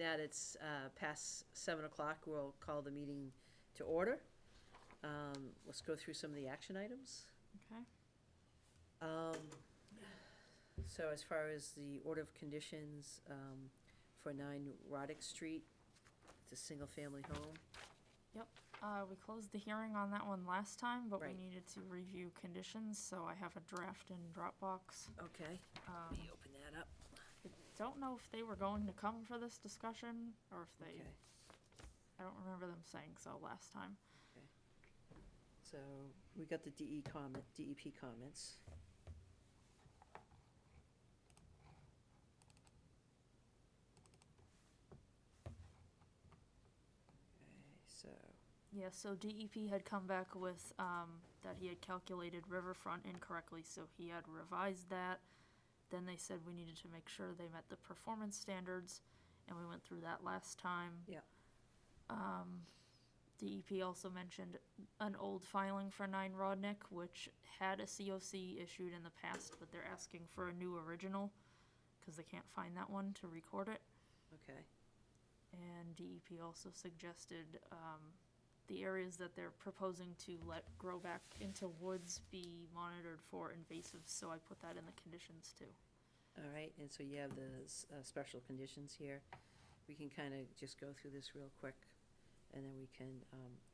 that it's past 7 o'clock, we'll call the meeting to order. Let's go through some of the action items. Okay. So as far as the order of conditions for 9 Roddick Street, it's a single-family home. Yep. We closed the hearing on that one last time, but Right. we needed to review conditions, so I have a draft in Dropbox. Okay, let me open that up. I don't know if they were going to come for this discussion, or if they, Okay, I don't remember them saying so last time. so we got the DEP comments. Okay, so, Yeah, so DEP had come back with, that he had calculated riverfront incorrectly, so he had revised that. Then they said we needed to make sure they met the performance standards, and we went through that last time. yeah, DEP also mentioned an old filing for 9 Rodnick, which had a COC issued in the past, but they're asking for a new original, because they can't find that one to record it. okay, And DEP also suggested the areas that they're proposing to let grow back into woods be monitored for invasives, so I put that in the conditions too. all right, and so you have the special conditions here. We can kind of just go through this real quick, and then we can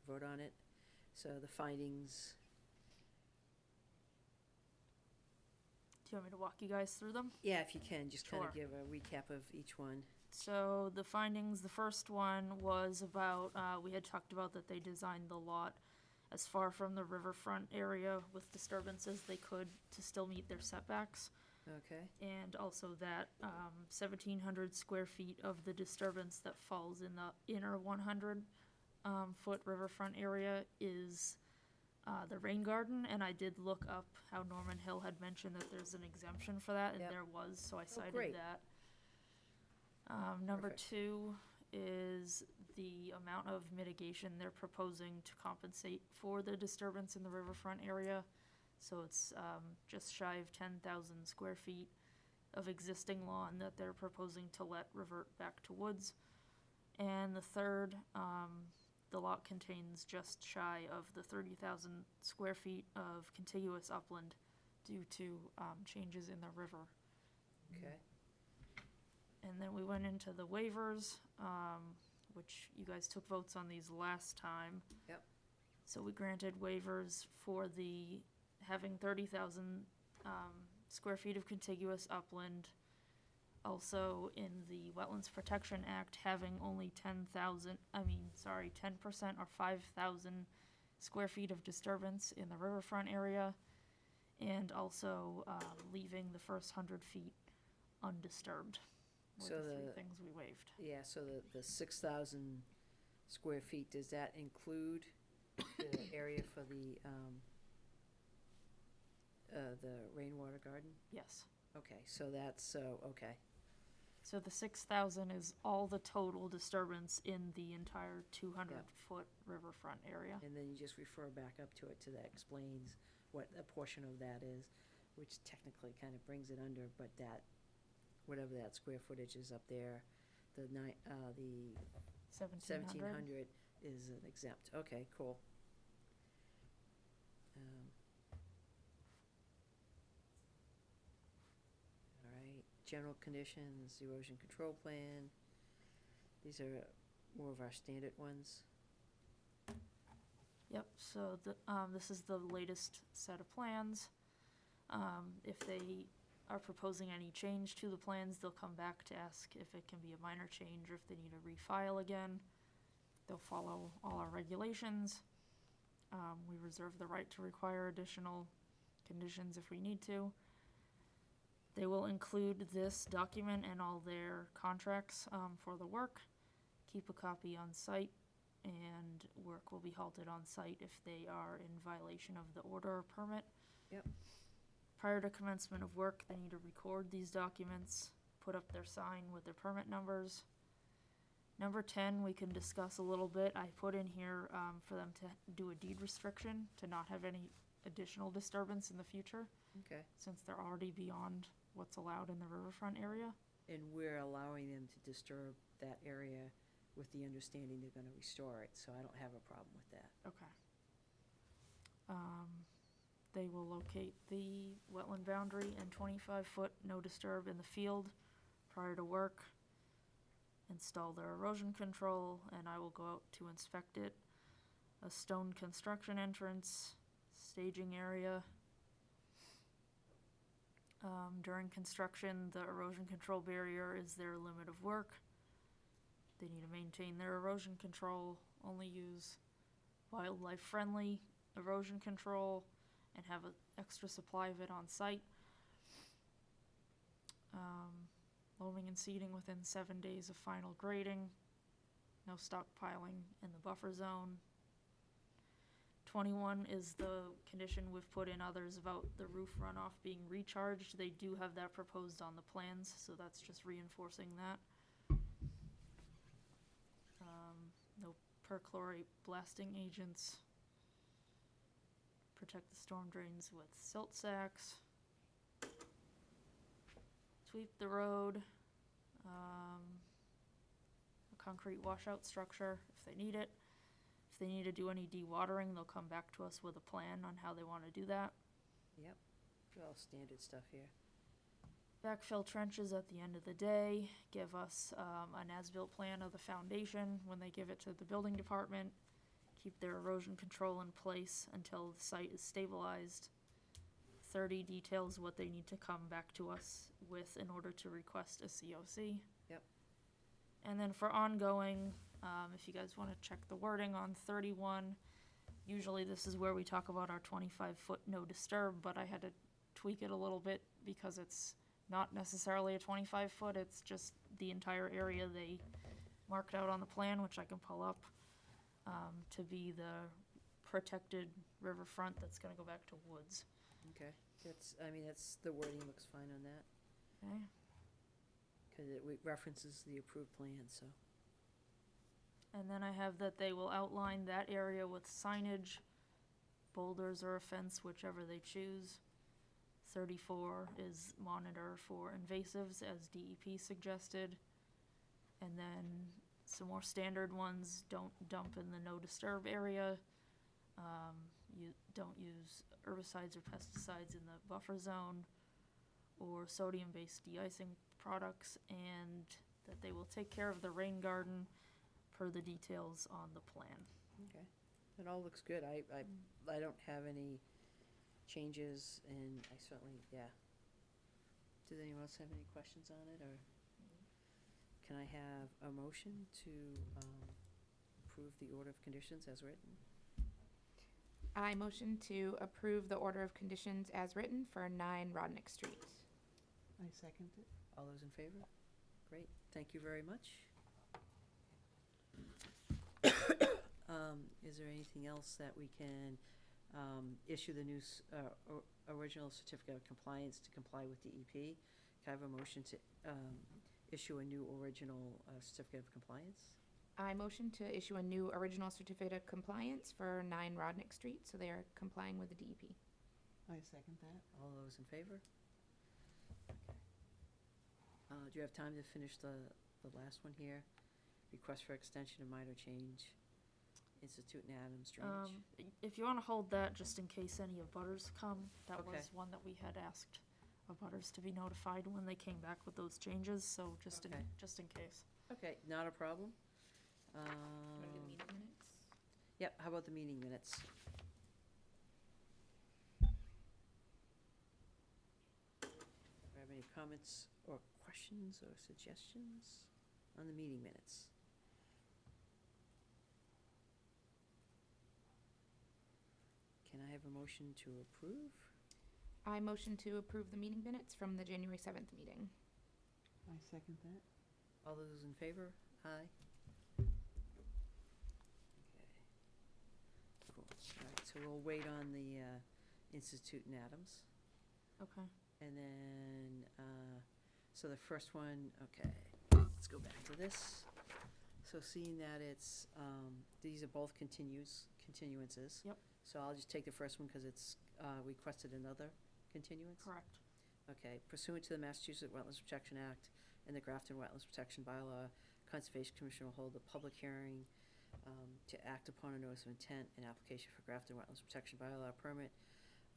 vote on it. So the findings, Do you want me to walk you guys through them? yeah, if you can, just kind Sure. of give a recap of each one. So the findings, the first one was about, we had talked about that they designed the lot as far from the riverfront area with disturbances they could to still meet their setbacks. Okay, And also that 1,700 square feet of the disturbance that falls in the inner 100-foot riverfront area is the rain garden. And I did look up how Norman Hill had mentioned that there's an exemption for that, and Yep. there was, so I cited great. that. Number Perfect. 2 is the amount of mitigation they're proposing to compensate for the disturbance in the riverfront area. So it's just shy of 10,000 square feet of existing lawn that they're proposing to let revert back to woods. And the third, the lot contains just shy of the 30,000 square feet of contiguous upland due to changes in the river. okay, And then we went into the waivers, which you guys took votes on these last time. Yep. So we granted waivers for the having 30,000 square feet of contiguous upland. Also in the Wetlands Protection Act, having only 10% or 5,000 square feet of disturbance in the riverfront area. And also leaving the first 100 feet undisturbed. Were So the 3 the- things we waived. yeah, so the 6,000 square feet, does that include the area for the rainwater garden? Yes. Okay, so that's, okay, So the 6,000 is all the total disturbance in the entire 200-foot riverfront area. and then you just refer back up to it, to that explains what a portion of that is, which technically kind of brings it under, but that, whatever that square footage is up there, the 1,700. 1,700 is an exempt, okay, cool. All right, general conditions, erosion control plan, these are more of our standard ones. Yep, so this is the latest set of plans. If they are proposing any change to the plans, they'll come back to ask if it can be a minor change or if they need to refile again. They'll follow all our regulations. We reserve the right to require additional conditions if we need to. They will include this document and all their contracts for the work. Keep a copy on site, and work will be halted on site if they are in violation of the order or permit. Yep. Prior to commencement of work, they need to record these documents, put up their sign with their permit numbers. Number 10, we can discuss a little bit. I put in here for them to do a deed restriction to not have any additional disturbance in the future, Okay, since they're already beyond what's allowed in the riverfront area. and we're allowing them to disturb that area with the understanding they're gonna restore it, so I don't have a problem with that. Okay. They will locate the wetland boundary and 25-foot no disturb in the field prior to work, install their erosion control, and I will go out to inspect it. A stone construction entrance, staging area. During construction, the erosion control barrier is their limit of work. They need to maintain their erosion control, only use wildlife-friendly erosion control, and have an extra supply of it on site. Loaming and seeding within 7 days of final grading. No stockpiling in the buffer zone. 21 is the condition we've put in others about the roof runoff being recharged. They do have that proposed on the plans, so that's just reinforcing that. No perchlorate blasting agents. Protect the storm drains with silt sacks. Sweep the road. A concrete washout structure if they need it. If they need to do any dewatering, they'll come back to us with a plan on how they want to do that. Yep, all standard stuff here. Backfill trenches at the end of the day, give us an as-built plan of the foundation when they give it to the building department. Keep their erosion control in place until the site is stabilized. 30 details what they need to come back to us with in order to request a COC. Yep. And then for ongoing, if you guys want to check the wording on 31, usually this is where we talk about our 25-foot no disturb, but I had to tweak it a little bit because it's not necessarily a 25-foot, it's just the entire area they marked out on the plan, which I can pull up, to be the protected riverfront that's gonna go back to woods. Okay, that's, the wording looks fine on that, Okay? because it references the approved plan, so. And then I have that they will outline that area with signage, boulders or a fence, whichever they choose. 34 is monitor for invasives, as DEP suggested. And then some more standard ones, don't dump in the no disturb area. You don't use herbicides or pesticides in the buffer zone, or sodium-based de-icing products, and that they will take care of the rain garden per the details on the plan. Okay, it all looks good. I don't have any changes, and I certainly, yeah. Does anyone else have any questions on it, or can I have a motion to approve the order of conditions as written? I motion to approve the order of conditions as written for 9 Rodnick Street. I second it. All those in favor? Great, thank you very much. Is there anything else that we can issue the new original certificate of compliance to comply with DEP? Can I have a motion to issue a new original certificate of compliance? I motion to issue a new original certificate of compliance for 9 Rodnick Street, so they are complying with the DEP. I second that. All those in favor? Okay. Do you have time to finish the last one here? Request for extension of minor change, Institute and Adams drainage. If you want to hold that just in case any abutters come, that Okay. was one that we had asked abutters to be notified when they came back with those changes, so just Okay. just in case. Okay, not a problem. Want to do the meeting minutes? Yep, how about the meeting minutes? Do you have any comments or questions or suggestions on the meeting minutes? Can I have a motion to approve? I motion to approve the meeting minutes from the January 7th meeting. I second that. All those in favor? Aye. Okay. Cool. All right, so we'll wait on the Institute and Adams. Okay. And then, so the first one, okay, let's go back to this. So seeing that it's, these are both continuances. Yep. So I'll just take the first one because it's requested another continuance? Conservation Commission will hold a public hearing to act upon a notice of intent and application for Grafton Wetlands Protection Bylaw permit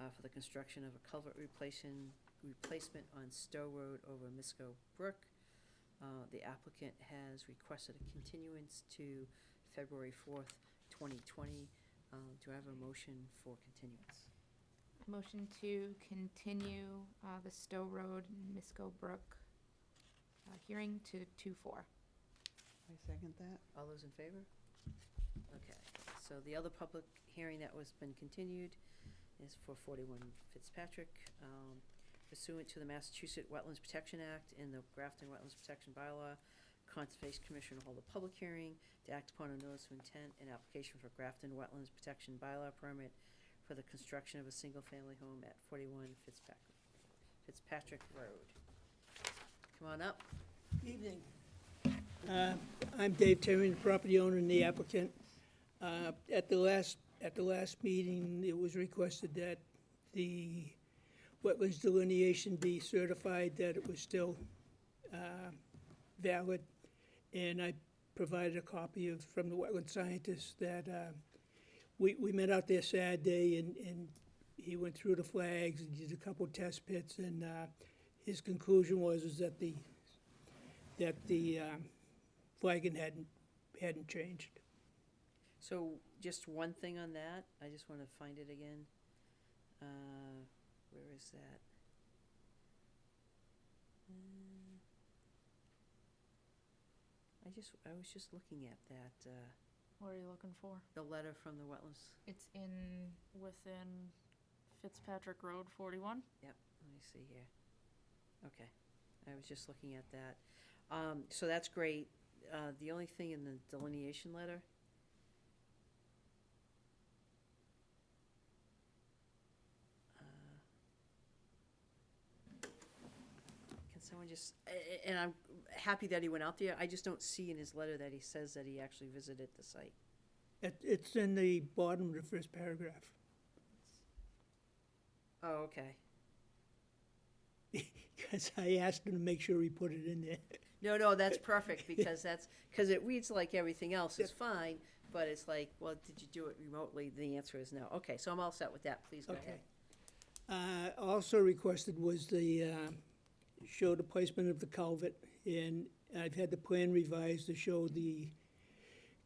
for the construction of a culvert replacement on Stowe Road over Misco Brook. The applicant has requested a continuance to February 4th, 2020. Do I have a motion for continuance? Motion to continue the Stowe Road, Misco Brook hearing to 2/4. I second that. All those in favor? Okay, so the other public hearing that was been continued is for 41 Fitzpatrick. Pursuant to the Massachusetts Wetlands Protection Act and the Grafton Wetlands Protection Bylaw, Conservation Commission will hold a public hearing to act upon a notice of intent and application for Grafton Wetlands Protection Bylaw permit for the construction of a single-family home at 41 Fitzpatrick Road. Come on up. Evening. I'm Dave Terry, the property owner and the applicant. At the last meeting, it was requested that the wetlands delineation be certified that it was still valid, and I provided a copy from the wetland scientist that we met out there Saturday, and he went through the flags and did a couple test pits, and his conclusion was that the flagging hadn't changed. So just one thing on that, I just want to find it again. Where is that? I was just looking at that, What are you looking for? the letter from the wetlands. It's in, Within Fitzpatrick Road 41? Let me see here. Okay, I was just looking at that. So that's great. The only thing in the delineation letter, can someone just, and I'm happy that he went out there, I just don't see in his letter that he says that he actually visited the site. It's in the bottom of the first paragraph. Oh, okay. Because I asked him to make sure he put it in there. No, that's perfect, because because it reads like everything else is fine, but it's like, well, did you do it remotely? The answer is no. Okay, so I'm all set with that, please go ahead. Also requested was show the placement of the culvert, and I've had the plan revised to show the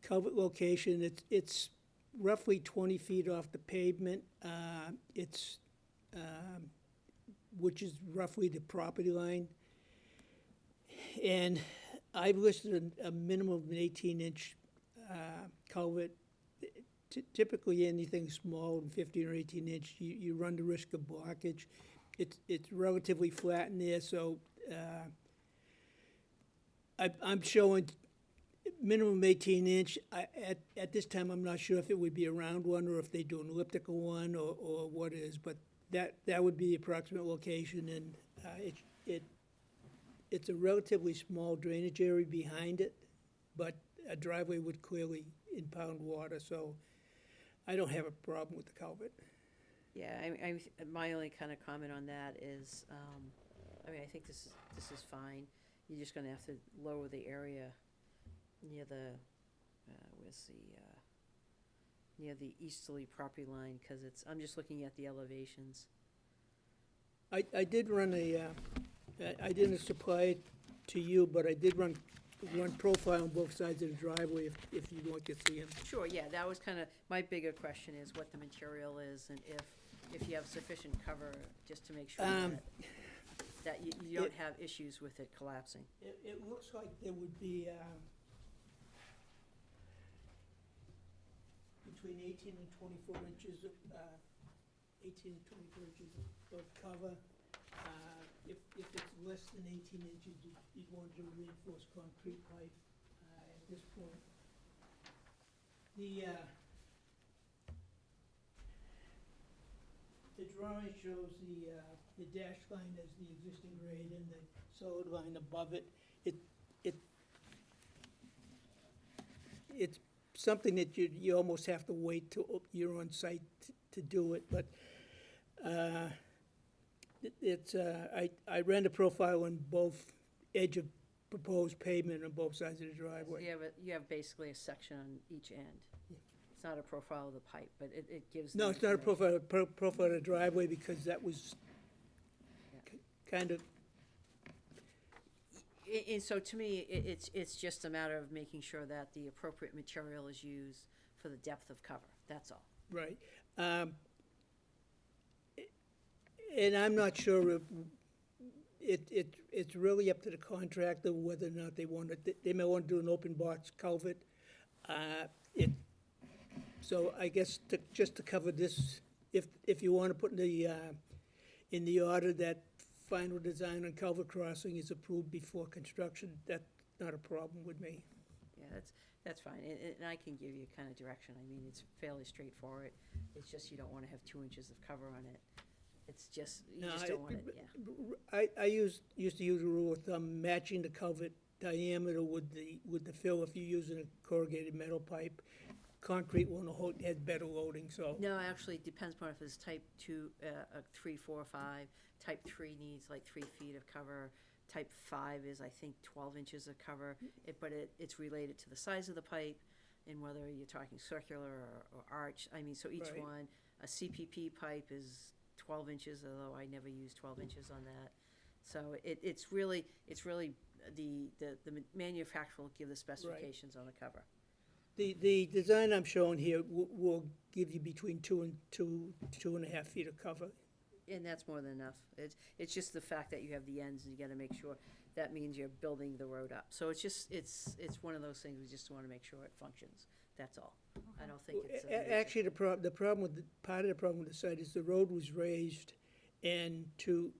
culvert location. It's roughly 20 feet off the pavement. Which is roughly the property line. And I've listed a minimum of an 18-inch culvert. Typically, anything smaller than 15 or 18 inch, you run the risk of blockage. It's relatively flat in there, so I'm showing minimum 18 inch. At this time, I'm not sure if it would be a round one or if they do an elliptical one or what it is, but that would be the approximate location, and it's a relatively small drainage area behind it, but a driveway would clearly impound water, so I don't have a problem with the culvert. Yeah, my only kind of comment on that is, I think this is fine. You're just gonna have to lower the area near the, near the easterly property line, because I'm just looking at the elevations. I did run I didn't supply it to you, but I did run profile on both sides of the driveway if you'd like to see them. Sure, yeah, that was kind of, my bigger question is what the material is, and if you have sufficient cover, just to make sure that you don't have issues with it collapsing. It looks like there would be between 18 and 24 inches of 18 and 24 inches of cover. If it's less than 18 inches, you'd want to do reinforced concrete pipe at this point. The drawing shows the dashed line as the existing grade and the solid line above it. It's something that you almost have to wait till you're on site to do it, but I ran the profile on both edge of proposed pavement on both sides of the So driveway. you have basically a section on each end. Yeah. It's not a profile of the pipe, but it gives. No, the it's not a information. profile of the driveway, because that was Yeah. kind of, And so to me, it's just a matter of making sure that the appropriate material is used for the depth of cover, that's all. right. And I'm not sure if, it's really up to the contractor whether or not they want to, they may want to do an open box culvert. It, so I guess just to cover this, if you want to put in the order that final design on culvert crossing is approved before construction, that's not a problem with me. Yeah, that's fine, and I can give you kind of direction, I mean, it's fairly straightforward. It's just you don't want to have 2 inches of cover on it. It's just, you No, just don't want it, yeah. I used to use a rule of thumb, matching the culvert diameter with the fill if you're using a corrugated metal pipe. Concrete won't hold, has better loading, so. No, actually, it depends upon if it's type 2, 3, 4, 5. Type 3 needs like 3 feet of cover. Type 5 is, I think, 12 inches of cover. But it's related to the size of the pipe and whether you're talking circular or arch. I mean, so each Right. one, a CPP pipe is 12 inches, although I never use 12 inches on that. So it's really the manufacturer will give the specifications on the cover. The design I'm showing here will give you between 2.5 feet of cover. And that's more than enough. It's just the fact that you have the ends and you gotta make sure, that means you're building the road up. So it's just, it's one of those things, we just wanna make sure it functions, that's all. I don't think it's. Actually, the problem with, part of the problem with the site is the road was raised, and to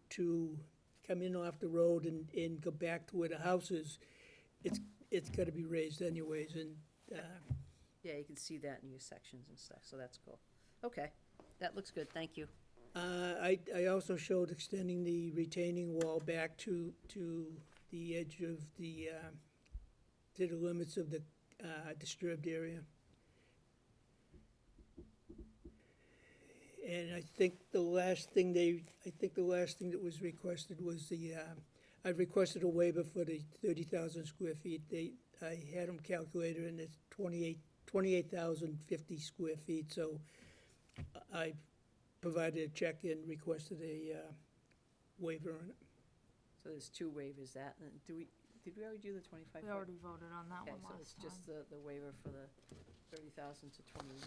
come in off the road and go back to where the house is, it's gotta be raised anyways, and, Yeah, you can see that in your sections and stuff, so that's cool. Okay, that looks good, thank you. I also showed extending the retaining wall back to the edge of to the limits of the disturbed area. And I think the last thing that was requested was I requested a waiver for the 30,000 square feet. I had them calculated, and it's 28,050 square feet, so I provided a check and requested a waiver on it. So there's 2 waivers, that, and did we already do the 25 We foot? already voted on that Okay, one so last it's time. just the waiver for the 30,000 to 28.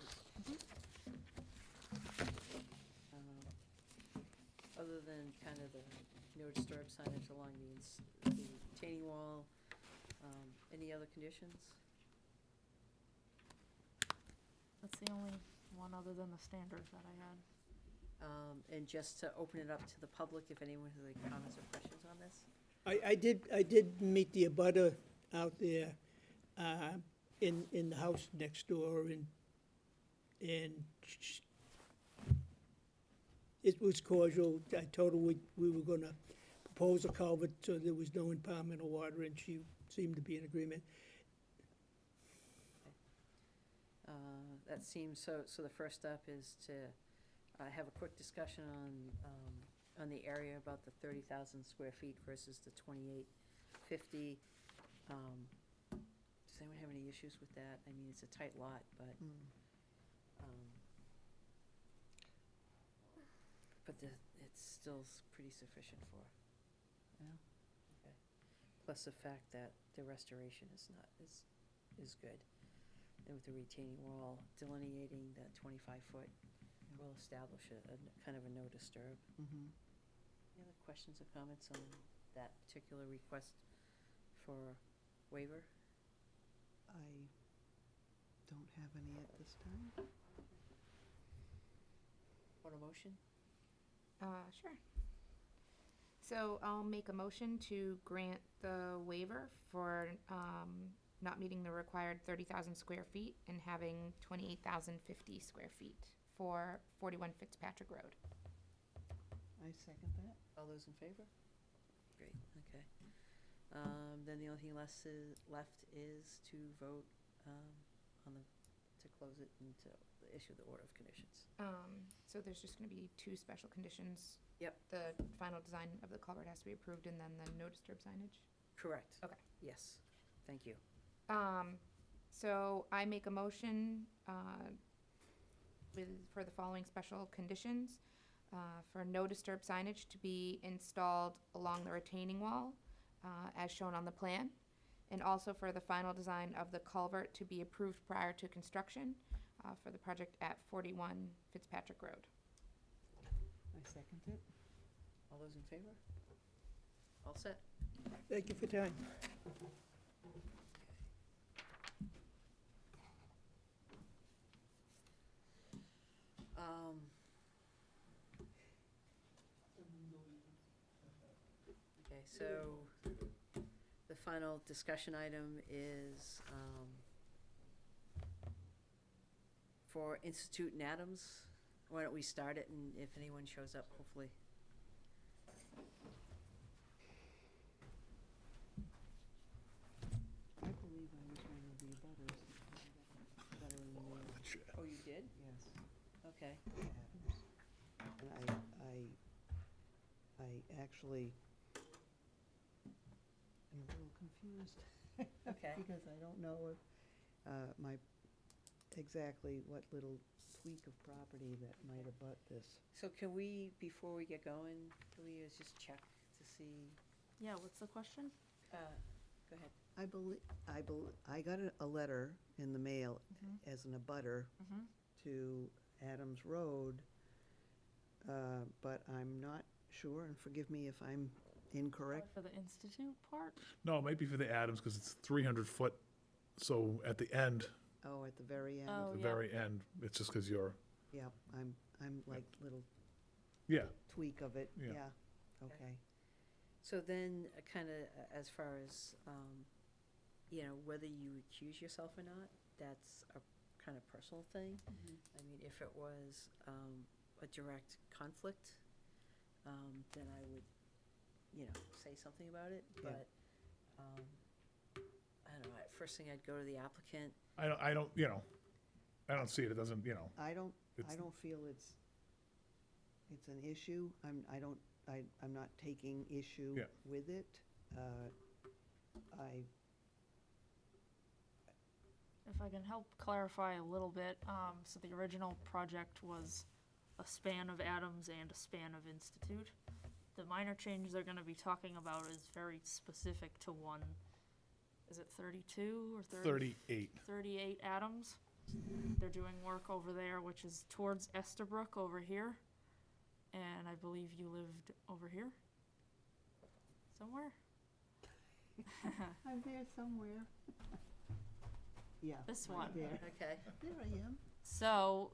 Other than kind of the no disturb signage along the retaining wall, any other conditions? That's the only one other than the standards that I had. And just to open it up to the public, if anyone has any comments or questions on this? I did meet the abutter out there in the house next door, and it was cordial. I told her we were gonna propose a culvert so there was no impoundment of water, and she seemed to be in agreement. That seems, so the first step is to have a quick discussion on the area about the 30,000 square feet versus the 2850. Does anyone have any issues with that? I mean, it's a tight lot, but, it's still pretty sufficient for. Yeah. Okay. Plus the fact that the restoration is good. And with the retaining wall delineating that 25-foot will establish a kind of a no disturb. Mm-hmm. Any other questions or comments on that particular request for waiver? I don't have any at this time. Want a motion? Sure. So I'll make a motion to grant the waiver for, not meeting the required 30,000 square feet and having 28,050 square feet for 41 Fitzpatrick Road. I second that. All those in favor? Great, okay. Then the only thing left is to vote to close it and to issue the order of conditions. So there's just gonna be 2 special conditions. Yep. The final design of the culvert has to be approved, and then the no disturb signage. Correct. Okay. Yes, thank you. So I make a motion, for the following special conditions. For no disturb signage to be installed along the retaining wall, as shown on the plan. And also for the final design of the culvert to be approved prior to construction, for the project at 41 Fitzpatrick Road. I second it. All those in favor? All set? Thank you for your time. Okay, so the final discussion item is for Institute and Adams. Why don't we start it, and if anyone shows up, hopefully. I believe I was one of the abutters. Abutter in the mail. Oh, you did? Yes, Okay. Adams. And I actually am a little confused. Okay. Because I don't know if, exactly what little tweak of property that might abut this. So can we, before we get going, can we just check to see, Yeah, what's the question? go ahead. I got a letter in the mail Mhm. as an abutter Mhm. to Adams Road, but I'm not sure, and forgive me if I'm incorrect. For the institute part? No, it might be for the Adams, because it's 300 foot, so at the end, Oh, at the very end? Oh, the yeah. very end, it's just because you're, Yeah, I'm like little yeah, tweak of it, Yeah. yeah, okay. So then, kind of, as far as, whether you recuse yourself or not, that's a kind of personal thing. I mean, if it was a direct conflict, then I would, say something about it. Yeah. But, I don't know, first thing I'd go to the applicant. I don't, I don't see it, it doesn't, I don't It's- feel it's an issue, I'm not taking issue Yeah. with it. If I can help clarify a little bit, so the original project was a span of Adams and a span of Institute. The minor change they're gonna be talking about is very specific to one, is it 32 or 38. 38 Adams. They're doing work over there, which is towards Estabrook over here. And I believe you lived over here? Somewhere? I'm there somewhere. Yeah. This right one. There. Okay. There I am. So,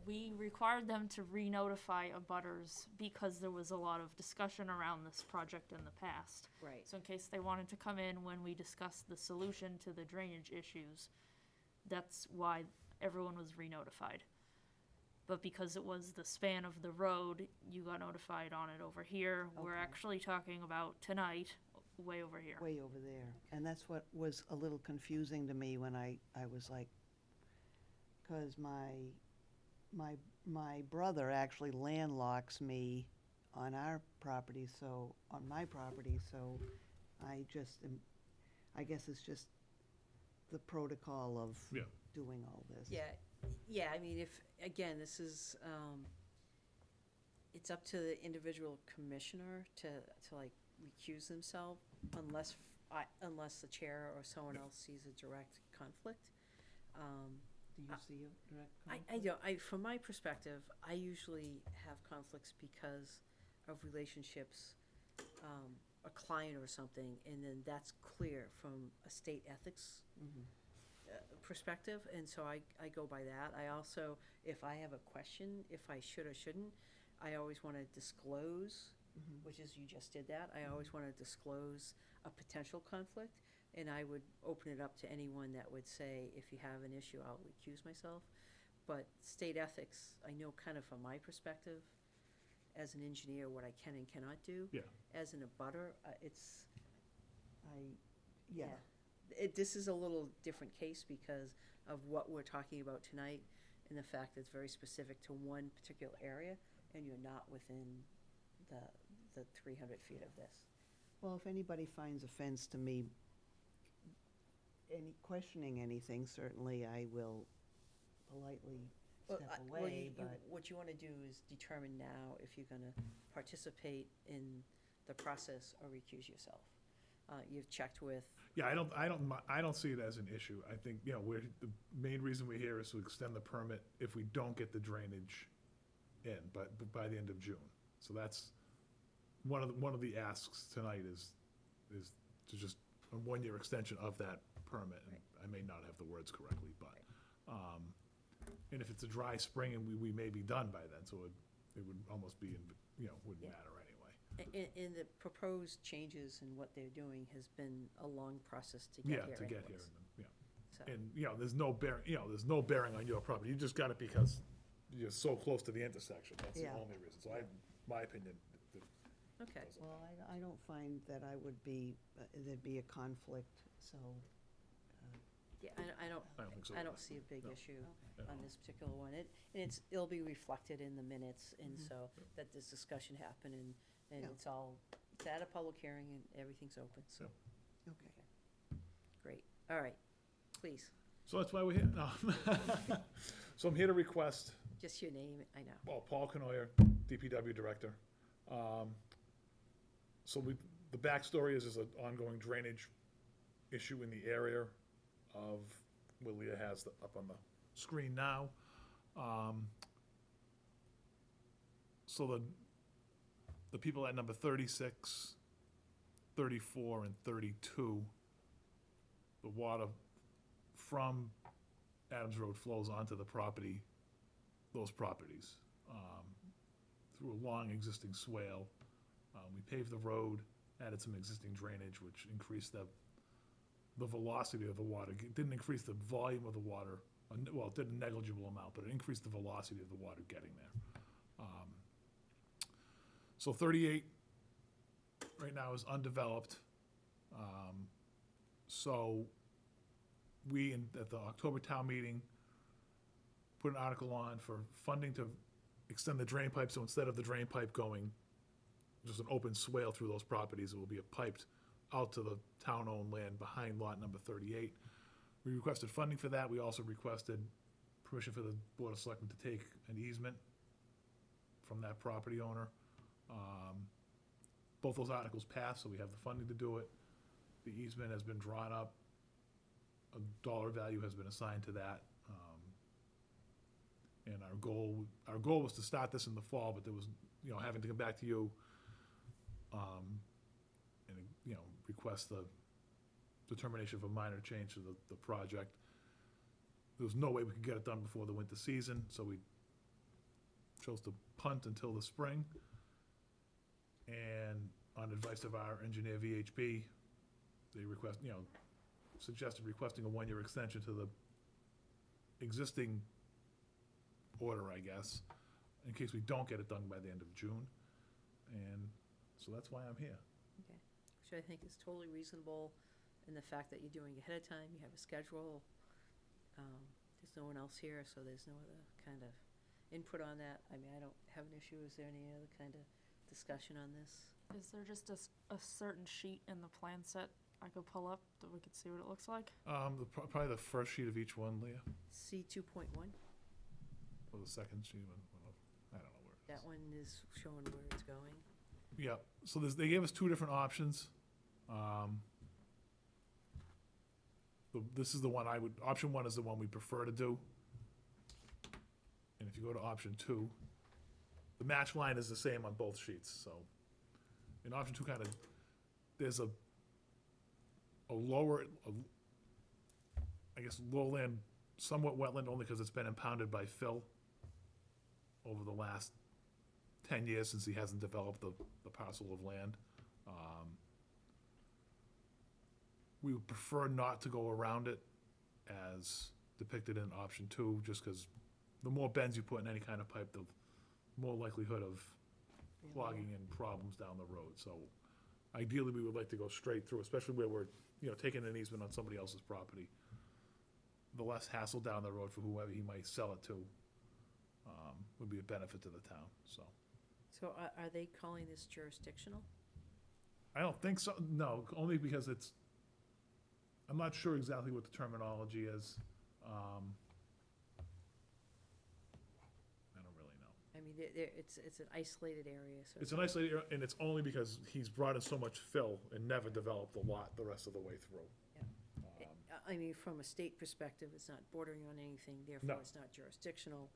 we required them to re-notify abutters because there was a lot of discussion around this project in the past. Right. So in case they wanted to come in when we discussed the solution to the drainage issues, that's why everyone was re-notified. But because it was the span of the road, you got notified on it over here. We're Okay. actually talking about tonight, way over here. Way over there. And that's what was a little confusing to me when I was like, because my brother actually landlocks me on our property, so, on my property, so I just am, I guess it's just the protocol of Yeah. doing all this. Yeah, I mean, if, again, this is, it's up to the individual commissioner to like recuse themselves unless the chair or someone else sees a direct conflict. Do you see a direct I conflict? don't, from my perspective, I usually have conflicts because of relationships, a client or something, and then that's clear from a state ethics Mhm. perspective, and so I go by that. I also, if I have a question, if I should or shouldn't, I always want to disclose, Mhm. which is, you just did that. I always want to disclose a potential conflict, and I would open it up to anyone that would say, if you have an issue, I'll recuse myself. But state ethics, I know kind of from my perspective, as an engineer, what I can and cannot do. Yeah. As an abutter, Yeah, this is a little different case because of what we're talking about tonight and the fact that it's very specific to one particular area and you're not within the 300 feet of this. Well, if anybody finds offense to me questioning anything, certainly I will politely Well, step well, away, but. what you wanna do is determine now if you're gonna participate in the process or recuse yourself. You've checked with, Yeah, I don't see it as an issue. I think, you know, the main reason we're here is to extend the permit if we don't get the drainage in, but by the end of June. So that's, one of the asks tonight is to just a 1-year extension of that permit. And I may not have the words correctly, but, and if it's a dry spring and we may be done by then, so it would almost be, wouldn't Yeah. matter anyway. and the proposed changes and what they're doing has been a long process to get here Yeah, to get here, anyways. So, And, there's no bearing on your property, you just got it because you're so close to the intersection, that's the Yeah. only reason, so my opinion. okay, Well, I don't find that there'd be a conflict, so. yeah, I don't, I don't think so. I either. don't see a big No. issue Yeah. on this particular one. It'll be reflected in the minutes, and Mhm. so that this discussion happened, and Yeah. it's at a public hearing, and everything's open, so, Okay. great. All right, please, So that's why we're here, no. So I'm here to request, just your name, I know. well, Paul Canoyer, DPW Director. So the backstory is there's an ongoing drainage issue in the area of, what Leah has up on the screen now. So the people at number 36, 34, and 32, the water from Adams Road flows onto the property, those properties, through a long existing swale. We paved the road, added some existing drainage, which increased the velocity of the water. It didn't increase the volume of the water, well, it did a negligible amount, but it increased the velocity of the water getting there. So 38 right now is undeveloped. So we, at the October town meeting, put an article on for funding to extend the drain pipe, so instead of the drain pipe going just an open swale through those properties, it will be piped out to the town-owned land behind lot number 38. We requested funding for that. We also requested permission for the Board of Selectmen to take an easement from that property owner. Both those articles passed, so we have the funding to do it. The easement has been drawn up. A dollar value has been assigned to that. And our goal was to start this in the fall, but there was, having to come back to you, and, request the determination of a minor change to the project. There was no way we could get it done before the winter season, so we chose to punt until the spring. And on advice of our engineer VHB, they suggested requesting a 1-year extension to the existing order, I guess, in case we don't get it done by the end of June. And so that's why I'm here. Okay, which I think is totally reasonable in the fact that you're doing it ahead of time, you have a schedule. There's no one else here, so there's no other kind of input on that. I mean, I don't have an issue. Is there any other kind of discussion on this? Is there just a certain sheet in the plan set I could pull up that we could see what it looks like? Probably the first sheet of each one, Leah, C 2.1, or the second sheet, I don't know where it is. that one is showing where it's going. Yeah, so they gave us 2 different options. This is the one option 1 is the one we prefer to do. And if you go to option 2, the match line is the same on both sheets, so. In option 2 there's a lower, I guess lowland, somewhat wetland, only because it's been impounded by Phil over the last 10 years since he hasn't developed the parcel of land. We would prefer not to go around it as depicted in option 2, just because the more bends you put in any kind of pipe, the more likelihood of clogging and problems down the road. So ideally, we would like to go straight through, especially where we're, taking an easement on somebody else's property. The less hassle down the road for whoever he might sell it to would be a benefit to the town, so. So are they calling this jurisdictional? I don't think so, no, only because I'm not sure exactly what the terminology is. I don't really know. I mean, it's an isolated area, so. It's an isolated area, and it's only because he's brought in so much fill and never developed a lot the rest of the way through. I mean, from a state perspective, it's not bordering on anything, No. therefore it's not jurisdictional.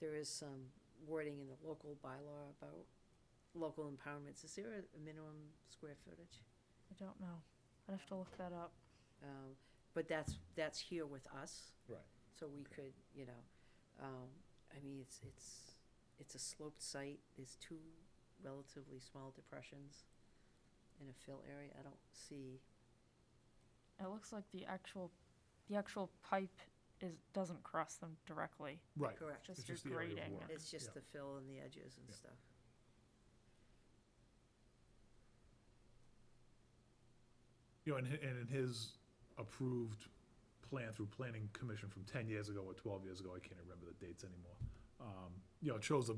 There is some wording in the local bylaw about local impoundments. Is there a minimum square footage? I don't know. I'd have to look that up. But that's here with us. Right. So we could, I mean, it's a sloped site. There's two relatively small depressions in a fill area. I don't see. It looks like the actual pipe doesn't cross them directly. Right. Correct. Just It's through just the area of grading. work. It's just Yeah. the fill in the edges and Yeah. stuff. And in his approved plan through planning commission from 10 years ago or 12 years ago, I can't remember the dates anymore. It shows a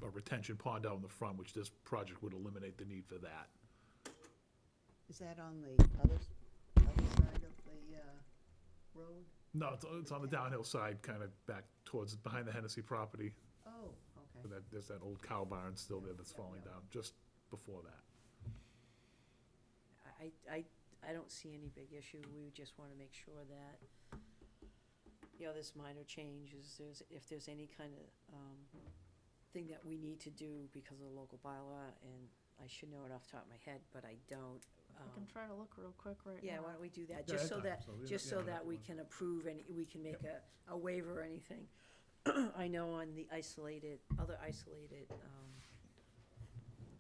retention pond out in the front, which this project would eliminate the need for that. Is that on the other side of the road? No, it's on the downhill side, kind of back behind the Hennessy property. Oh, okay. There's that old cow barn still there that's Yeah, falling yeah. down, just before that. I don't see any big issue. We just want to make sure that, this minor change is, if there's any kind of thing that we need to do because of the local bylaw, and I should know it off the top of my head, but I don't. I can try to look real quick right Yeah, now. why don't we do that, Yeah, just so that's that, fine. So, just yeah, so yeah, that we that's can approve and we can make a waiver or anything. I know on the other isolated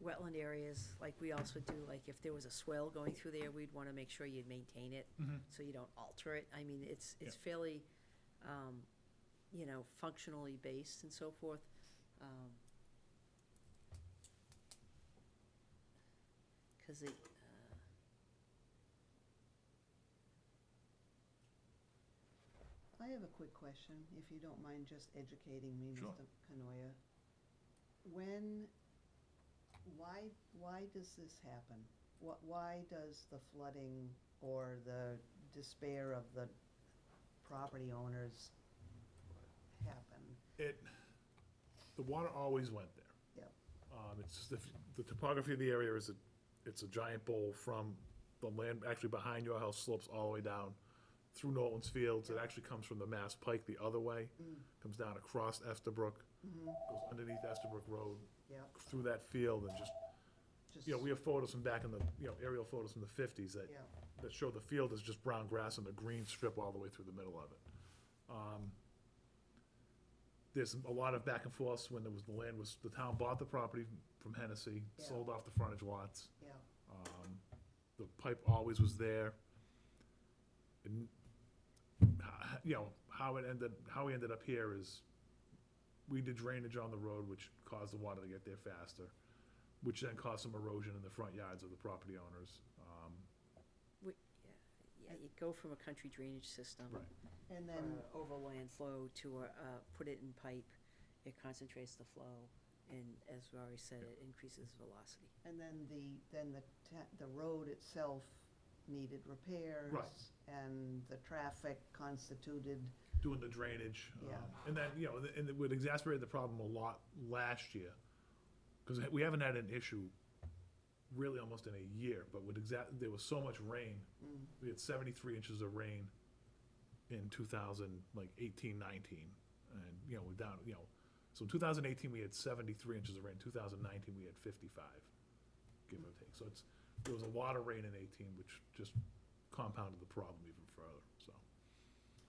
wetland areas, like we also do, like if there was a swell going through there, we'd wanna make sure you'd maintain it, so you don't alter it. I mean, it's Yeah. fairly, functionally based and so forth. Cause I have a quick question, if you don't mind just educating me, Sure. Mr. Canoia. Why does this happen? Why does the flooding or the despair of the property owners happen? The water always went there. Yep. It's just the topography of the area it's a giant bowl from the land actually behind your house slopes all the way down through Norton's Fields. It actually comes from the Mass Pike the other way, comes down across Estabrook, goes underneath Estabrook Road, Yep, through that field, and just, just, we have photos from back in the, aerial photos from the 50s that yeah, that show the field is just brown grass and a green strip all the way through the middle of it. There's a lot of back and forth when the town bought the property from Hennessy, Yeah. sold off the frontage lots. yeah, The pipe always was there. And, how we ended up here is, we did drainage on the road, which caused the water to get there faster, which then caused some erosion in the front yards of the property owners. Yeah, you go from a country drainage system. Right. and then, Overland flow to put it in pipe, it concentrates the flow, and as we already said, it increases velocity. and then the road itself needed repairs. Right. And the traffic constituted, Doing the drainage. Yeah. And then, and it would exacerbate the problem a lot last year, because we haven't had an issue really almost in a year, but there was so much rain. We had 73 inches of rain in 2018, 19, and, we're down, so in 2018, we had 73 inches of rain, 2019, we had 55, give or take. So there was a lot of rain in 18, which just compounded the problem even further, so.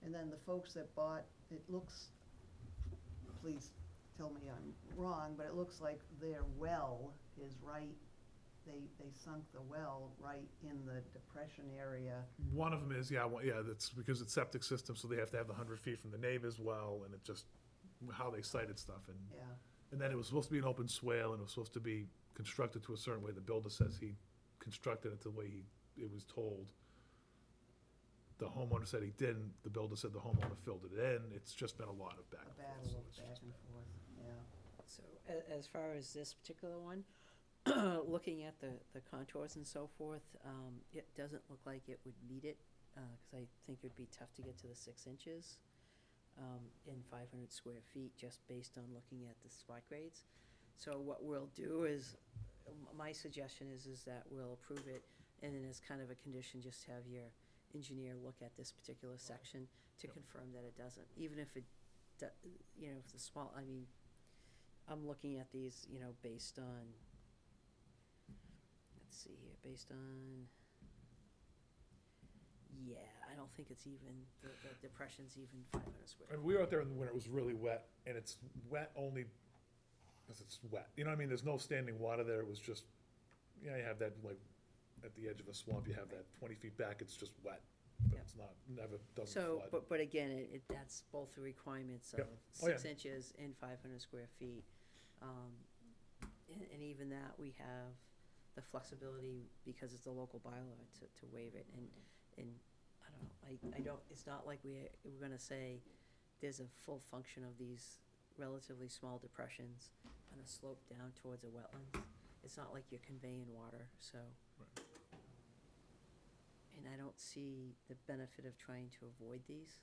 and then the folks that bought, it looks, please tell me I'm wrong, but it looks like their well is right, they sunk the well right in the depression area. One of them is, that's because it's septic system, so they have to have the 100 feet from the neighbor's well, and it just, how they cited stuff, and Yeah, and then it was supposed to be an open swale, and it was supposed to be constructed to a certain way. The builder says he constructed it the way it was told. The homeowner said he didn't, the builder said the homeowner filled it in. It's just been a lot of back a and forth. battle so of it's back just- and forth, yeah. So as far as this particular one, looking at the contours and so forth, it doesn't look like it would meet it, because I think it'd be tough to get to the 6 inches in 500 square feet, just based on looking at the spot grades. So what we'll do is, my suggestion is that we'll approve it, and then as kind of a condition, just have your engineer look at this particular section to Yep. confirm that it doesn't, even if it, if it's a small, I mean, I'm looking at these, based on, let's see here, based on, yeah, I don't think it's even, the depression's even 500 square. And we were out there when it was really wet, and it's wet only because it's wet. You know what I mean? There's no standing water there. It was just, you have that, like, at the edge of a swamp, you have that 20 feet back, it's just wet. But Yep. it's not, never, doesn't So, flood. but again, that's both the requirements of Yep. Oh, yeah. 6 inches and 500 square feet. And even that, we have the flexibility, because it's a local bylaw, to waive it. And I don't know, I don't, it's not like we're gonna say there's a full function of these relatively small depressions on a slope down towards a wetland. It's not like you're conveying water, so. Right. And I don't see the benefit of trying to avoid these.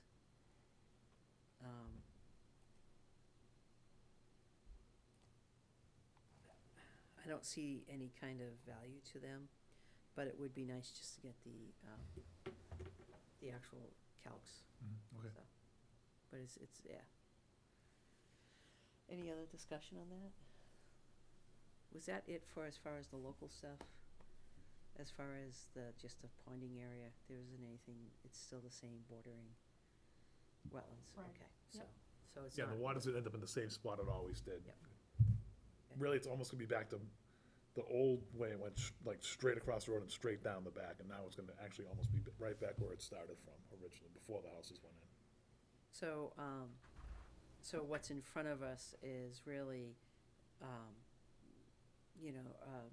I don't see any kind of value to them, but it would be nice just to get the actual calcs. Mhm, okay. So, but it's, yeah. Any other discussion on that? Was that it for as far as the local stuff? As far as just the ponding area, there isn't anything, it's still the same bordering wetlands? Right. Okay, Yep. so it's Yeah, not. the water's gonna end up in the same spot it always did. Yep. Really, it's almost gonna be back to the old way. It went like straight across the road and straight down the back, and now it's gonna actually almost be right back where it started from originally, before the houses went in. So, so what's in front of us is really, a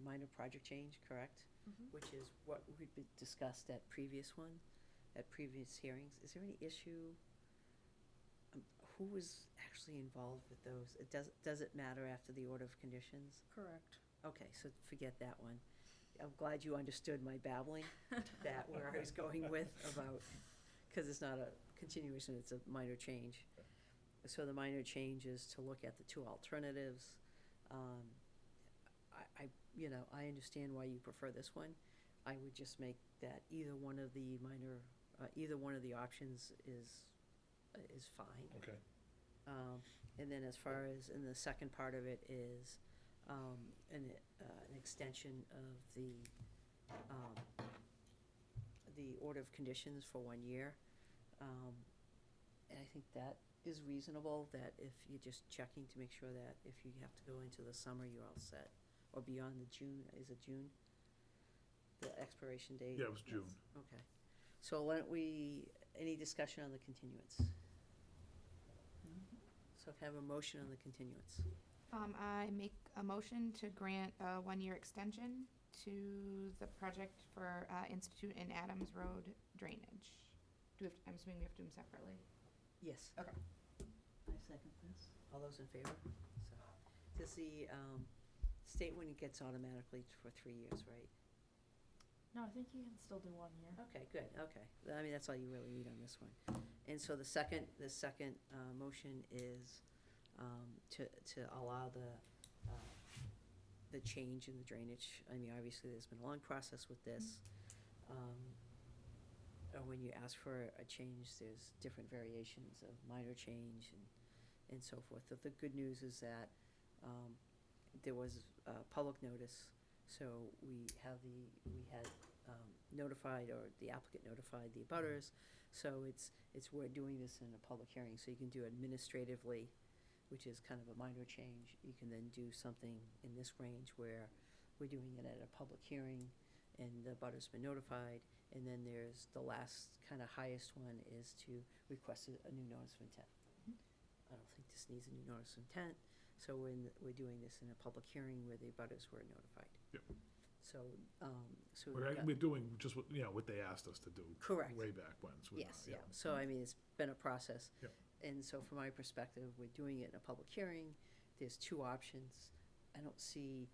minor project change, correct? Mhm. Which is what we'd discussed at previous hearings. Is there any issue? Who was actually involved with those? Does it matter after the order of conditions? Correct. Okay, so forget that one. I'm glad you understood my babbling, that where I was going with about, because it's not a continuation, it's a minor change. So the minor change is to look at the 2 alternatives. I understand why you prefer this one. I would just make that either one of the options is fine. Okay. And then as far as, in the second part of it is, an extension of the order of conditions for 1 year. And I think that is reasonable, that if you're just checking to make sure that if you have to go into the summer, you're all set. Or beyond the June, is it June? The expiration date? Yeah, it was June. Okay. So why don't any discussion on the continuance? So if I have a motion on the continuance. I make a motion to grant a 1-year extension to the project for Institute and Adams Road drainage. I'm assuming we have to do them separately. Yes. Okay. I second this. All those in favor? So, does the state one gets automatically for 3 years, right? No, I think you can still do 1 year. Okay, good, okay. I mean, that's all you really need on this one. And so the second motion is to allow the change in the drainage. I mean, obviously, there's been a long process with this. When you ask for a change, there's different variations of minor change and so forth. The good news is that there was public notice, so we had notified, or the applicant notified the abutters. So we're doing this in a public hearing, so you can do administratively, which is kind of a minor change. You can then do something in this range where we're doing it at a public hearing and the abutters been notified. And then there's the last kind of highest one is to request a new notice of intent. I don't think this needs a new notice of intent, so we're doing this in a public hearing where the abutters were notified. Yep. So, we've got. We're doing just what they asked us to do. Correct. Way back when. So we're Yes, not- yeah, so I mean, it's been a process. Yep. And so from my perspective, we're doing it in a public hearing, there's 2 options. I don't see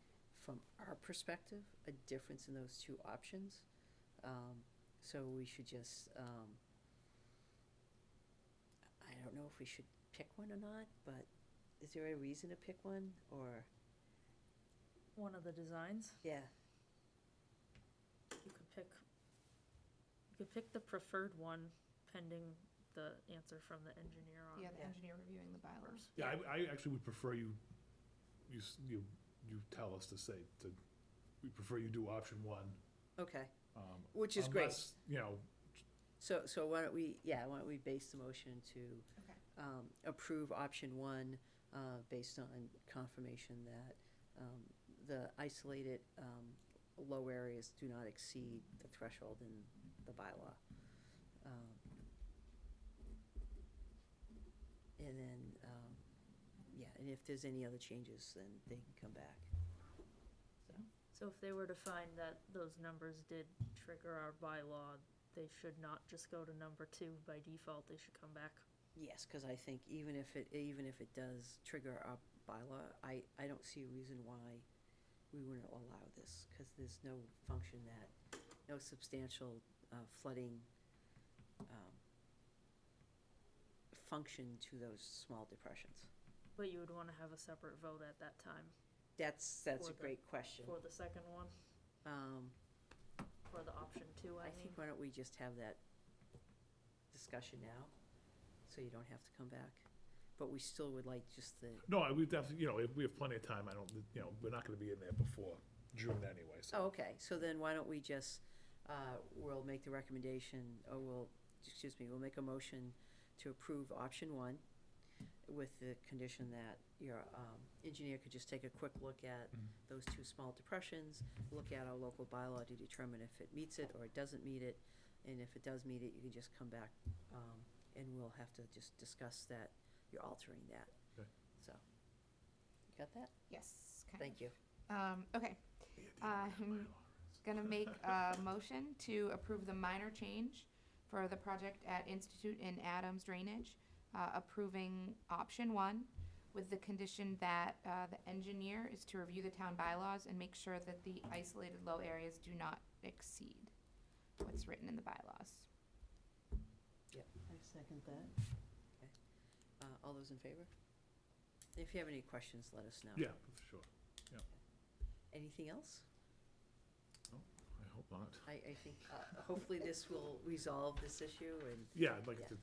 from our perspective, a difference in those two options. So we should just, I don't know if we should pick one or not, but is there a reason to pick one, or, One of the designs, yeah, you could pick the preferred one pending the answer from the engineer on. Yeah, the Yeah. engineer reviewing the bylaws. Yeah, I actually would prefer you tell us to say, we prefer you do option one. okay, which is great. Unless, you know, So why don't we base the motion to Okay. approve option one, based on confirmation that the isolated low areas do not exceed the threshold in the bylaw. And then, and if there's any other changes, then they can come back. So if they were to find that those numbers did trigger our bylaw, they should not just go to number 2 by default, they should come back. Yes, because I think even if it does trigger our bylaw, I don't see a reason why we wouldn't allow this, because there's no no substantial flooding function to those small depressions. But you would wanna have a separate vote at that time That's For a the- great question. for the second one, for the option 2, I I mean. think why don't we just have that discussion now, so you don't have to come back? But we still would like just the, no, we definitely, if we have plenty of time, we're not gonna be in there before June anyway, so. oh, okay, so then why don't we just, we'll make the recommendation, or we'll make a motion to approve option one with the condition that your engineer could just take a quick look at those two small depressions, look at our local bylaw to determine if it meets it or it doesn't meet it, and if it does meet it, you can just come back, and we'll have to just discuss that you're altering that. Okay. So, you got that? Yes, kind of. Thank you. Okay. I'm gonna make a motion to approve the minor change for the project at Institute and Adams Drainage, approving option 1 with the condition that the engineer is to review the town bylaws and make sure that the isolated low areas do not exceed what's written in the bylaws. I second that. All those in favor? If you have any questions, let us know. Yeah, for sure. Anything else? I hope not. I think, hopefully this will resolve this issue, and, Yeah, I'd like Yeah. to,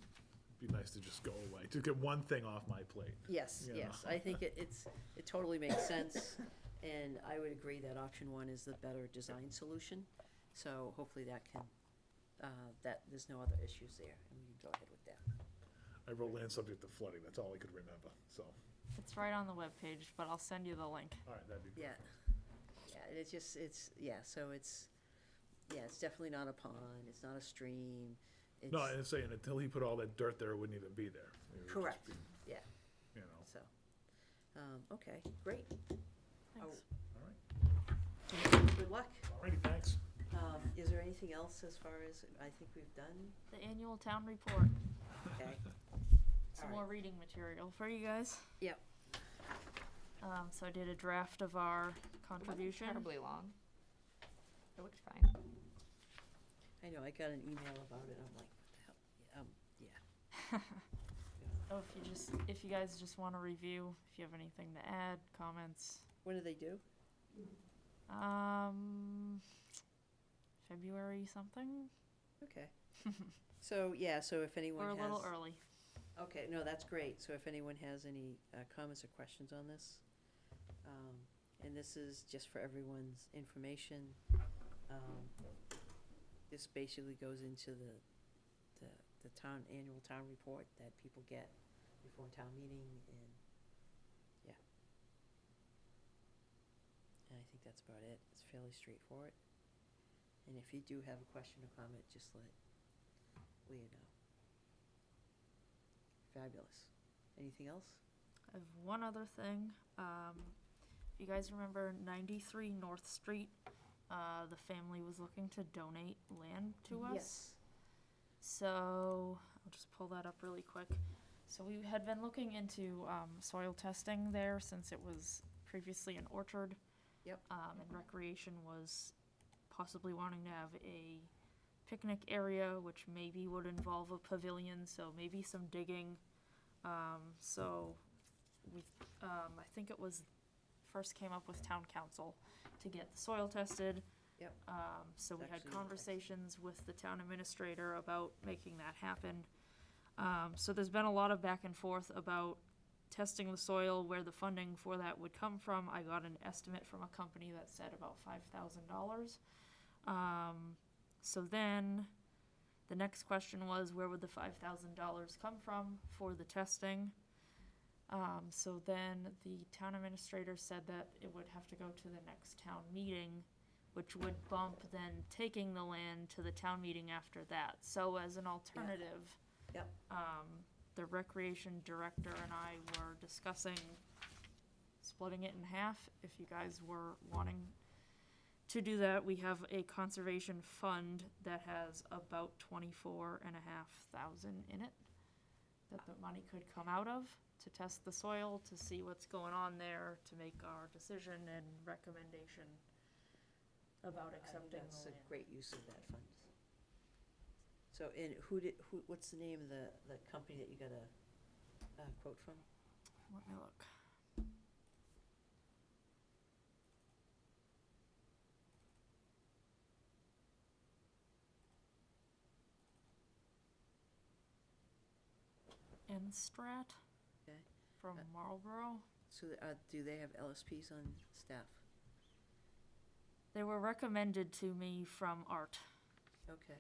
be nice to just go away, to get one thing off my plate. yes, Yeah. yes, I think it totally makes sense, and I would agree that option one is the better design solution, so hopefully that can, that there's no other issues there, and we can go ahead with that. I wrote land subject to flooding, that's all I could remember, so, It's right on the webpage, but I'll send you the link. all right, that'd be Yeah, perfect. yeah, and so it's definitely not a pond, it's not a stream, it's. No, and saying until he put all that dirt there, it wouldn't even be there. It would just Correct. be, Yeah. You know, So, okay, great, Thanks. all right, good luck. alrighty, thanks. Is there anything else as far as, I think we've done, The annual town report, okay? some All more right. reading material for you guys. Yep. So I did a draft of our It wasn't contribution. terribly long. It looked fine. I know, I got an email about it, I'm like, what the hell, yeah. Oh, if you guys just wanna review, if you have anything to add, comments, When do they do? February something? Okay. So, yeah, so if anyone We're has. a little early. Okay, no, that's great, so if anyone has any comments or questions on this, and this is just for everyone's information, this basically goes into the annual town report that people get before town meeting, and, yeah. And I think that's about it, it's fairly straightforward, and if you do have a question or comment, just let Leah know. Fabulous. Anything else? I have one other thing. If you guys remember 93 North Street, the family was looking to donate land to us. Yes. So I'll just pull that up really quick. So we had been looking into soil testing there since it was previously an orchard. Yep. And recreation was possibly wanting to have a picnic area, which maybe would involve a pavilion, so maybe some digging. So we, I think it was, first came up with town council to get the soil tested. Yep. So we had Actually, conversations with the town administrator about making that happen. So there's been a lot of back and forth about testing the soil, where the funding for that would come from. I got an estimate from a company that said about $5,000. So then the next question was, where would the $5,000 come from for the testing? So then the town administrator said that it would have to go to the next town meeting, which would bump then taking the land to the town meeting after that. So as an alternative, Yep. The recreation director and I were discussing splitting it in half. If you guys were wanting to do that, we have a conservation fund that has about $24,500 in it that the money could come out of to test the soil, to see what's going on there, to make our decision and recommendation about accepting That's the a land. great use of that fund. So, and what's the name of the company that you got a quote from? Let me look. Enstrat Okay. from Marlboro. So, do they have LSPs on staff? They were recommended to me from Art. Okay.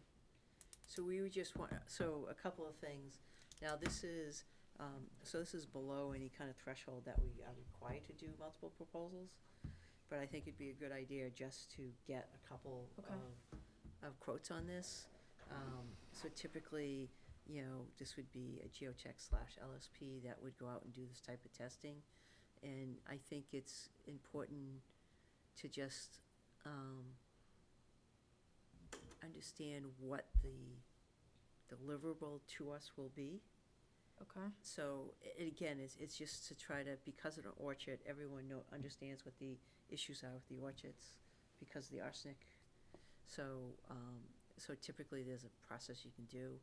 So we would just want, so a couple of things. Now, this is, this is below any kind of threshold that we are required to do multiple proposals. But I think it'd be a good idea just to get a couple Okay. of quotes on this. So typically, this would be a geotech / LSP that would go out and do this type of testing. And I think it's important to just, understand what the deliverable to us will be. Okay. So, again, it's just to try to, because of an orchard, everyone understands what the issues are with the orchards, because of the arsenic. So, so typically there's a process you can do.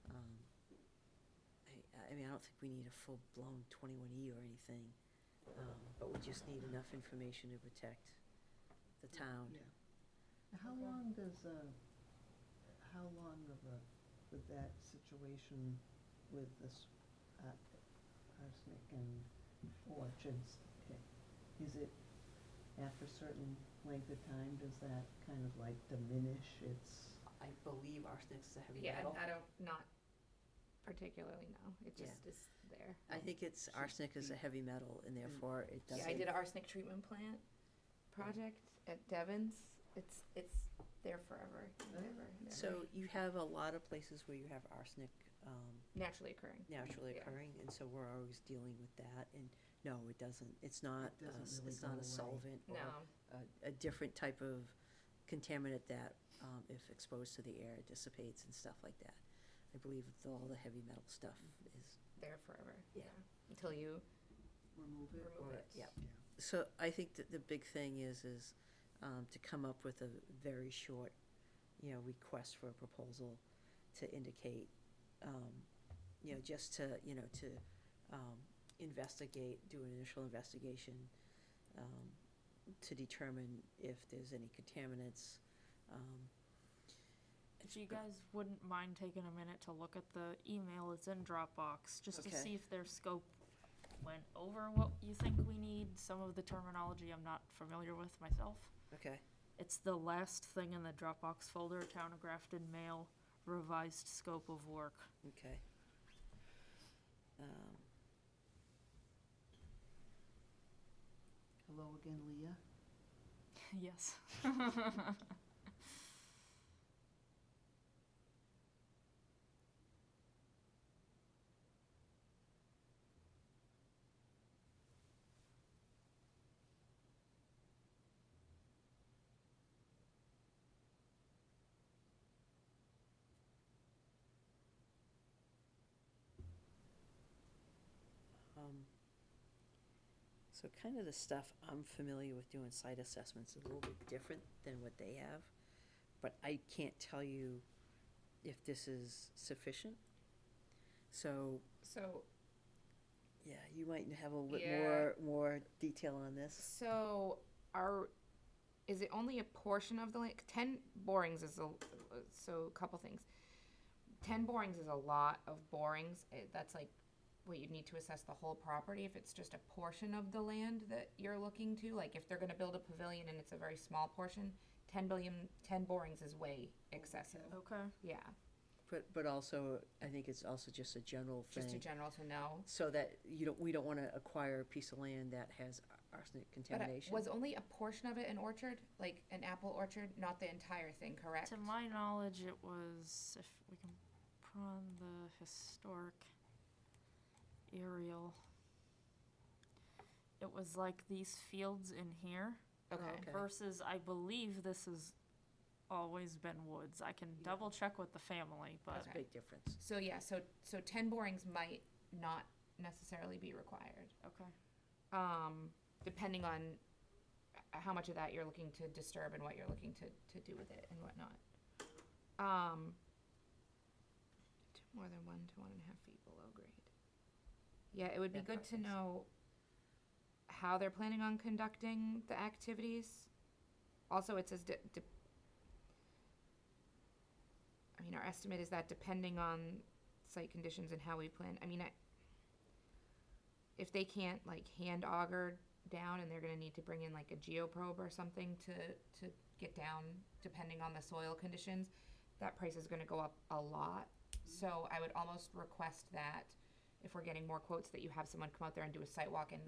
I mean, I don't think we need a full-blown 21E or anything, but we just need enough information to protect the town. Yeah. How long with that situation with this arsenic and orchards, is it after a certain length of time, does that kind of like diminish its? I believe arsenic is a heavy Yeah, metal. I don't, not particularly, no, it Yeah. just is there. I think it's arsenic is a heavy metal, and therefore it doesn't. Yeah, I did an arsenic treatment plant project at Devon's, it's there forever, and ever and ever. So you have a lot of places where you have arsenic Naturally occurring. naturally Yeah. occurring, and so we're always dealing with that. And no, it doesn't. It's not. It doesn't really It's not go a away. solvent or No, a different type of contaminant that, if exposed to the air, dissipates and stuff like that. I believe all the heavy metal stuff is. there forever, Yeah. yeah, until you Remove it? remove Or- it. yeah. So I think that the big thing is to come up with a very short, request for a proposal to indicate, just to, investigate, do an initial investigation, to determine if there's any contaminants. If you guys wouldn't mind taking a minute to look at the email, it's in Dropbox, just to Okay. see if their scope went over what you think we need. Some of the terminology I'm not familiar with myself. Okay, It's the last thing in the Dropbox folder, Town of Grafton Mail, revised scope of work. okay. Hello again, Leah. Yes. So kind of the stuff I'm familiar with doing site assessments is a little bit different than what they have, but I can't tell you if this is sufficient. So, So, yeah, you might have a little bit Yeah. more detail on this. so is it only a portion of the land? 10 borings is so a couple things. 10 borings is a lot of borings. That's like what you'd need to assess the whole property if it's just a portion of the land that you're looking to. Like if they're going to build a pavilion and it's a very small portion, 10 borings is way excessive. Okay. Yeah, But also, I think it's also just a general thing. just a general to know. So that we don't wanna acquire a piece of land that has arsenic But contamination. was only a portion of it an orchard, like an apple orchard, not the entire thing, correct? To my knowledge, it was, if we can put on the historic aerial, it was like these fields in here Okay. Okay. versus, I believe this has always been woods. I can Yeah. double check with the family, but That's a big difference. So yeah, so 10 borings might not necessarily be required. okay. Depending on how much of that you're looking to disturb and what you're looking to do with it and whatnot. More than 1 to 1.5 feet below grade. Yeah, it would be Yeah, good to okay. know how they're planning on conducting the activities. Also, it says, I mean, our estimate is that depending on site conditions and how we plan, I mean, if they can't like hand auger down and they're gonna need to bring in like a geoprobe or something to get down, depending on the soil conditions, that price is gonna go up a lot. So I would almost request that if we're getting more quotes, that you have someone come out there and do a site walk and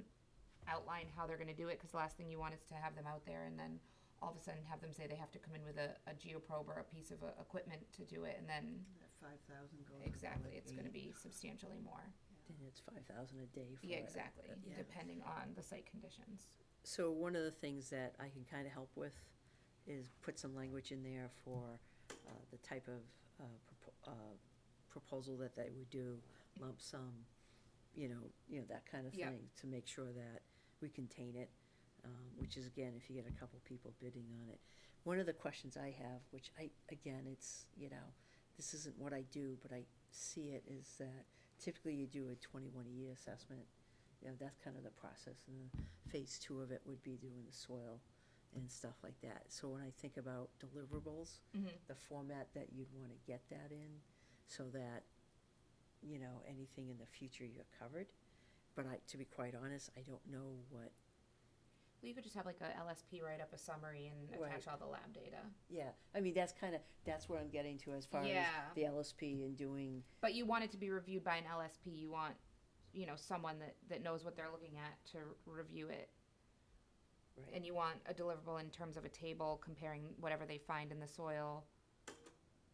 outline how they're gonna do it, cause the last thing you want is to have them out there and then all of a sudden have them say they have to come in with a geoprobe or a piece of equipment to do it, and then That 5,000 goes. exactly, it's gonna be substantially more. Then it's 5,000 a day for Yeah, it. exactly, Yeah. depending on the site conditions. So one of the things that I can kind of help with is put some language in there for the type of proposal that they would do, lump sum, that kind of Yeah. thing, to make sure that we contain it, which is, again, if you get a couple people bidding on it. One of the questions I have, which again, it's, this isn't what I do, but I see it, is that typically you do a 21-year assessment. That's kind of the process, and then phase 2 of it would be doing the soil and stuff like that. So when I think about deliverables, the format that you'd want to get that in, so that, anything in the future you're covered. But to be quite honest, I don't know what. Well, you could just have like a LSP write up a summary and attach Right. all the lab data. Yeah, I mean, that's where I'm getting to as far as Yeah. the LSP and doing. But you want it to be reviewed by an LSP. You want, someone that knows what they're looking at to review it. Right. And you want a deliverable in terms of a table comparing whatever they find in the soil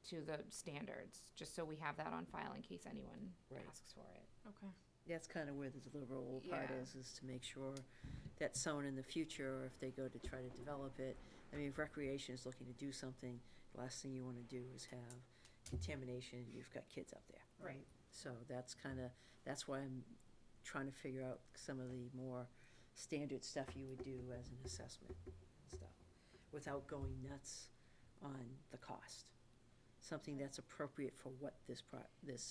to the standards, just so we have that on file in case anyone Right. asks for it. Okay. That's kind of where the deliverable part Yeah. is to make sure that someone in the future, or if they go to try to develop it, I mean, if recreation is looking to do something, the last thing you want to do is have contamination, you've got kids up there. Right. So that's why I'm trying to figure out some of the more standard stuff you would do as an assessment and stuff, without going nuts on the cost. Something that's appropriate for what this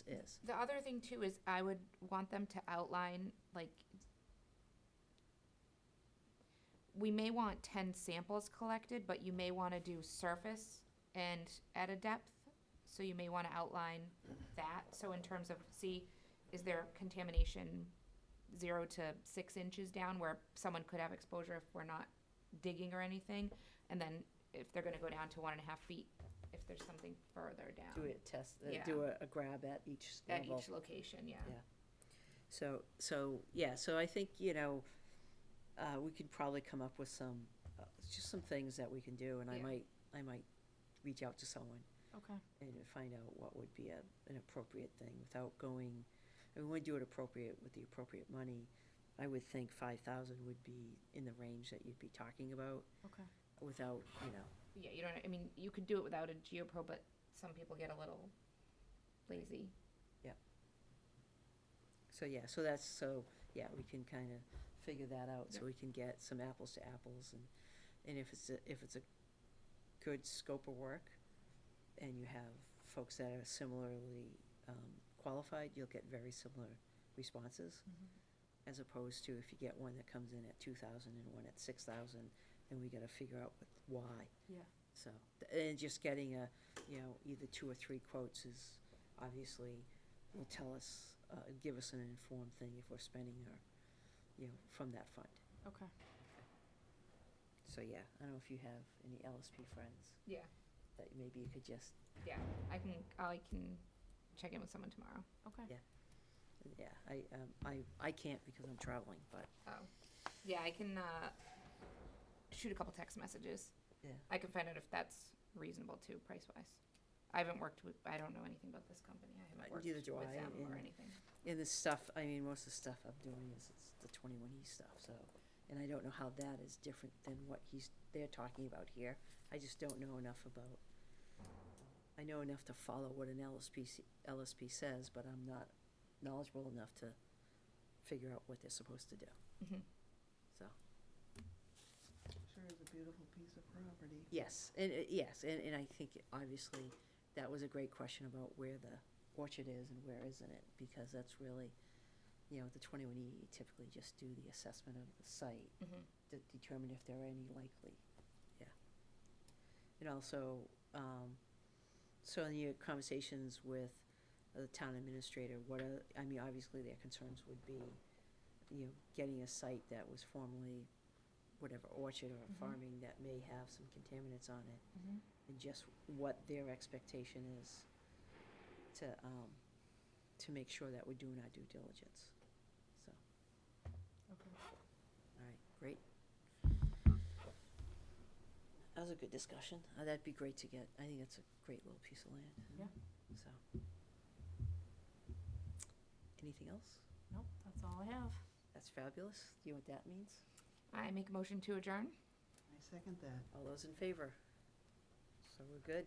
is. The other thing too is I would want them to outline, like, we may want 10 samples collected, but you may want to do surface and at a depth. So you may want to outline that. So in terms of, is there contamination 0 to 6 inches down where someone could have exposure if we're not digging or anything? And then if they're going to go down to 1.5 feet, if there's something further down. Do a test, Yeah. do a grab at each At level. each location, yeah. Yeah. So I think, we could probably come up with just some things that we can do, and Yeah. I might reach out to someone Okay. and find out what would be an appropriate thing without going, we want to do it appropriate with the appropriate money. I would think 5,000 would be in the range that you'd be talking about Okay. without, Yeah, you could do it without a geoprobe, but some people get a little lazy. we can kind of figure that out, so Yep. we can get some apples to apples, and if it's a good scope of work, and you have folks that are similarly, qualified, you'll get very similar responses, as opposed to if you get one that comes in at 2,000 and one at 6,000, then we gotta figure out why. Yeah. So, and just getting either 2 or 3 quotes is obviously will tell us, give us an informed thing if we're spending our, from that fund. Okay. So, yeah, I don't know if you have any LSP friends Yeah, that maybe you could just, yeah, I can check in with someone tomorrow. Okay. yeah, I can't because I'm traveling, but, Oh, yeah, I can, shoot a couple text messages. yeah. I can find out if that's reasonable too, price-wise. I don't know anything about this company. I haven't worked Neither with do I, them or and- anything. And the stuff, I mean, most of the stuff I'm doing is it's the 21E stuff, so, and I don't know how that is different than what they're talking about here. I just don't know enough about, I know enough to follow what an LSP says, but I'm not knowledgeable enough to figure out what they're supposed to do, Mhm. so. Sure is a beautiful piece of property. Yes, and I think obviously that was a great question about where the orchard is and where isn't it, because that's really, the 21E, you typically just do the assessment of the site Mhm. to determine if there are any likely, yeah. And also, so in your conversations with the town administrator, obviously their concerns would be, getting a site that was formerly whatever orchard or farming that may have some contaminants on it, and just what their expectation is to make sure that we're doing our due diligence, so. Okay. All right, great. That was a good discussion. That'd be great to get. I think it's a great little piece of land. Yeah. So. Anything else? Nope, that's all I have. That's fabulous. Do you know what that means? I make a motion to adjourn. I second that. All those in favor? So we're good.